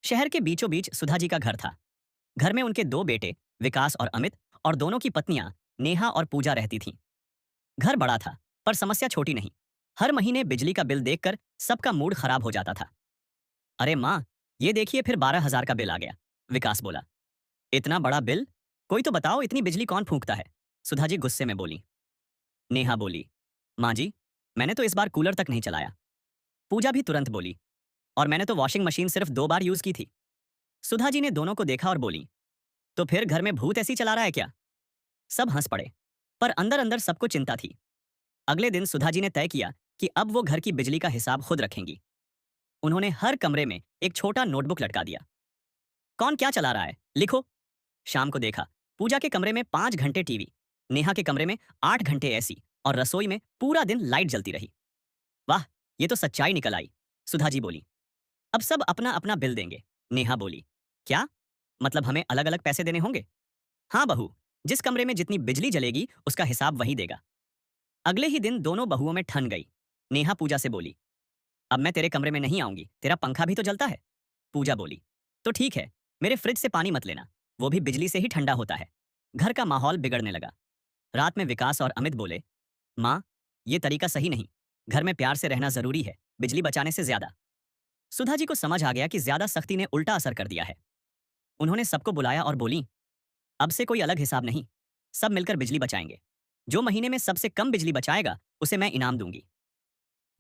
शहर के बीचों बीच सुधा जी का घर था। घर में उनके दो बेटे, विकास और अमित, और दोनों की पत्नियां, नेहा और पूजा रहती थीं। घर बड़ा था, पर समस्या छोटी नहीं। हर महीने बिजली का बिल देखकर सबका मूड खराब हो जाता था। अरे माँ, ये देखिए फिर 12,000 का बिल आ गया, विकास बोला। इतना बड़ा बिल? कोई तो बताओ, इतनी बिजली कौन फूंकता है? सुधा जी गुस्से में बोली। नेहा बोली, माँ जी, मैंने तो इस बार कूलर तक नहीं चलाया। पूजा भी तुरंत बोली, और मैंने तो वॉशिंग मशीन सिर्फ 2 बार यूज की थी। सुधा जी ने दोनों को देखा और बोली, तो फिर घर में भूत ऐसी चला रहा है क्या? सब हंस पड़े, पर अंदर अंदर सबको चिंता थी। अगले दिन सुधा जी ने तय किया कि अब वो घर की बिजली का हिसाब खुद रखेंगी। उन्होंने हर कमरे में एक छोटा नोटबुक लटका दिया। कौन क्या चला रहा है, लिखो। शाम को देखा, पूजा के कमरे में 5 घंटे टीवी, नेहा के कमरे में 8 घंटे एसी, और रसोई में पूरा दिन लाइट जलती रही। वाह, ये तो सच्चाई निकल आई, सुधा जी बोली। अब सब अपना अपना बिल देंगे, नेहा बोली। क्या मतलब, हमें अलग अलग पैसे देने होंगे? हाँ बहू, जिस कमरे में जितनी बिजली जलेगी उसका हिसाब वही देगा। अगले ही दिन दोनों बहुओं में ठन गई। नेहा पूजा से बोली, अब मैं तेरे कमरे में नहीं आऊंगी, तेरा पंखा भी तो जलता है। पूजा बोली, तो ठीक है, मेरे फ्रिज से पानी मत लेना, वो भी बिजली से ही ठंडा होता है। घर का माहौल बिगड़ने लगा। रात में विकास और अमित बोले, माँ, ये तरीका सही नहीं। घर में प्यार से रहना जरूरी है, बिजली बचाने से ज्यादा। सुधा जी को समझ आ गया कि ज्यादा सख्ती ने उल्टा असर कर दिया है। उन्होंने सबको बुलाया और बोली, अब से कोई अलग हिसाब नहीं, सब मिलकर बिजली बचाएंगे। जो महीने में सबसे कम बिजली बचाएगा उसे मैं इनाम दूंगी।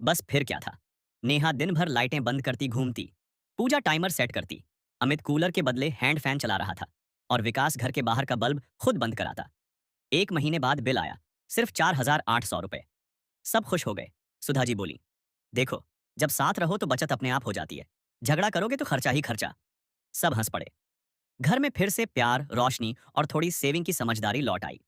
बस फिर क्या था। नेहा दिन भर लाइटें बंद करती घूमती, पूजा टाइमर सेट करती, अमित कूलर के बदले हैंड फैन चला रहा था, और विकास घर के बाहर का बल्ब खुद बंद कराता। 1 महीने बाद बिल आया, सिर्फ 4,800 रुपए। सब खुश हो गए। सुधा जी बोली, देखो, जब साथ रहो तो बचत अपने आप हो जाती है, झगड़ा करोगे तो खर्चा ही खर्चा। सब हंस पड़े। घर में फिर से प्यार, रोशनी और थोड़ी सेविंग की समझदारी लौट आई।